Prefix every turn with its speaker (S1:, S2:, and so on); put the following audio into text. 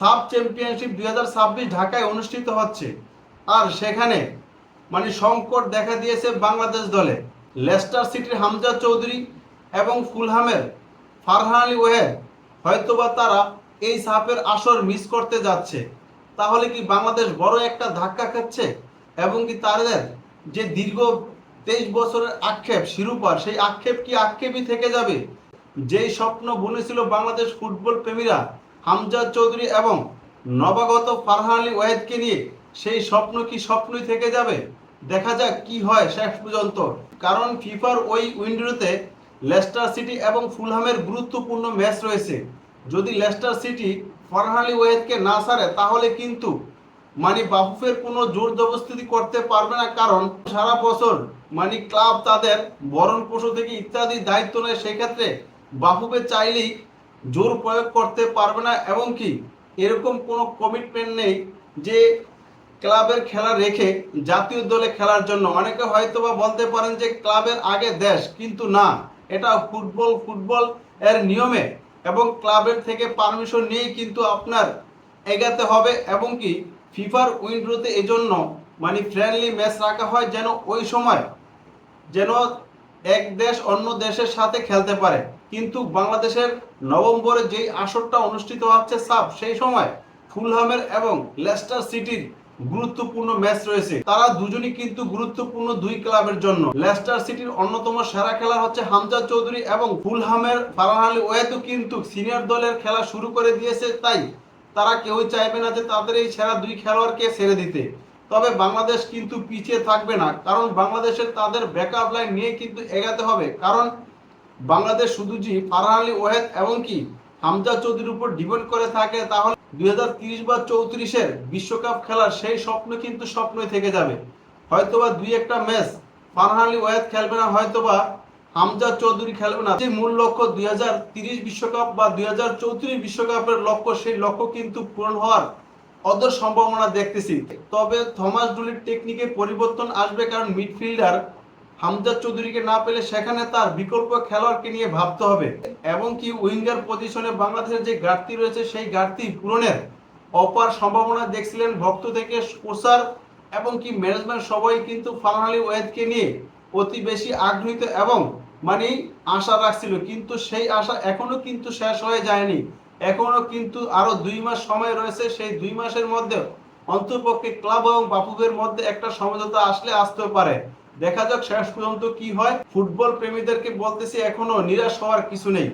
S1: Sub championship 2026 ঢাকায় অনুষ্ঠিত হচ্ছে। আর সেখানে সংকট দেখা দিয়েছে বাংলাদেশ দলে। লেস্টার সিটির হামজা চৌধুরী এবং ফুলহামের ফারহান আলী ওয়াহেদ হয়তোবা তারা এই সাপের আসর মিস করতে যাচ্ছে। তাহলে কি বাংলাদেশ বড় একটা ধাক্কা খাচ্ছে এবং কি তাদের যে দীর্ঘ 23 বছরের আক্ষেপ শিরোপার, সেই আক্ষেপ কি আক্ষেপই থেকে যাবে? যেই স্বপ্ন বুনেছিল বাংলাদেশ ফুটবল প্রেমীরা হামজা চৌধুরী এবং নবাগত ফারহান আলী ওয়াহেদকে নিয়ে, সেই স্বপ্ন কি স্বপ্নই থেকে যাবে? দেখা যাক কি হয় শেষ পর্যন্ত। কারণ ফিফার ওই উইন্ডোতে লেস্টার সিটি এবং ফুলহামের গুরুত্বপূর্ণ ম্যাচ রয়েছে। যদি লেস্টার সিটি ফারহান আলী ওয়াহেদকে না ছাড়ে তাহলে কিন্তু বাফুফের কোনো জোর জবরদস্তি করতে পারবে না। কারণ সারা বছর ক্লাব তাদের ভরণ পোষণ থেকে ইত্যাদি দায়িত্ব নেয়। সেক্ষেত্রে বাফুফে চাইলেই জোর প্রয়োগ করতে পারবে না এবং কি এরকম কোনো কমিটমেন্ট নেই যে ক্লাবের খেলা রেখে জাতীয় দলে খেলার জন্য। অনেকে হয়তোবা বলতে পারেন যে ক্লাবের আগে দেশ, কিন্তু না, এটা ফুটবল এর নিয়মে এবং ক্লাবের থেকে পারমিশন নিয়ে কিন্তু আপনার এগাতে হবে। এবং কি ফিফার উইন্ডোতে এজন্য ফ্রেন্ডলি ম্যাচ রাখা হয়, যেন ওই সময় যেন এক দেশ অন্য দেশের সাথে খেলতে পারে। কিন্তু বাংলাদেশের নভেম্বরে যেই আসরটা অনুষ্ঠিত হচ্ছে সাব, সেই সময় ফুলহামের এবং লেস্টার সিটির গুরুত্বপূর্ণ ম্যাচ রয়েছে। তারা দুজনই কিন্তু গুরুত্বপূর্ণ দুই ক্লাবের জন্য। লেস্টার সিটির অন্যতম সেরা খেলা হচ্ছে হামজা চৌধুরী এবং ফুলহামের ফারহান আলী ওয়াহেদও কিন্তু সিনিয়র দলের খেলা শুরু করে দিয়েছে। তাই তারা কেউই চাইবে না যে তাদের এই সেরা দুই খেলোয়াড়কে ছেড়ে দিতে। তবে বাংলাদেশ কিন্তু পিছিয়ে থাকবে না, কারণ বাংলাদেশের তাদের ব্যাকআপ লাইন নিয়ে কিন্তু এগাতে হবে। কারণ বাংলাদেশ শুধু যে ফারহান আলী ওয়াহেদ এবং কি হামজা চৌধুরীর উপর ডিপেন্ড করে থাকে, তাহলে 2030 বা 34-এর বিশ্বকাপ খেলার সেই স্বপ্ন কিন্তু স্বপ্নই থেকে যাবে। হয়তোবা দুই একটা ম্যাচ ফারহান আলী ওয়াহেদ খেলবে না, হয়তোবা হামজা চৌধুরী খেলবে না। যে মূল লক্ষ্য 2030 বিশ্বকাপ বা 2034 বিশ্বকাপের লক্ষ্য, সেই লক্ষ্য কিন্তু পূরণ হওয়ার অদূর সম্ভাবনা দেখতেছি। তবে থমাস ডুলির টেকনিকে পরিবর্তন আসবে, কারণ মিডফিল্ডার হামজা চৌধুরীকে না পেলে সেখানে তার বিকল্প খেলোয়াড়কে নিয়ে ভাবতে হবে। এবং কি উইঙ্গার পজিশনে বাংলাদেশের যে ঘাটতি রয়েছে, সেই ঘাটতি পূরণের অপার সম্ভাবনা দেখছিলেন ভক্ত থেকে কোচার এবং কি ম্যানেজমেন্ট সবাই কিন্তু ফারহান আলী ওয়াহেদকে নিয়ে অতি বেশি আগ্রহীত এবং আশা রাখছিল। কিন্তু সেই আশা এখনো কিন্তু শেষ হয়ে যায়নি। এখনো কিন্তু আরো 2 মাস সময় রয়েছে। সেই 2 মাসের মধ্যে অন্ততপক্ষে ক্লাব এবং বাফুফের মধ্যে একটা সমঝোতা আসতে পারে। দেখা যাক শেষ পর্যন্ত কি হয়। ফুটবল প্রেমীদেরকে বলতেছি, এখনো নিরাশ হওয়ার কিছু নেই।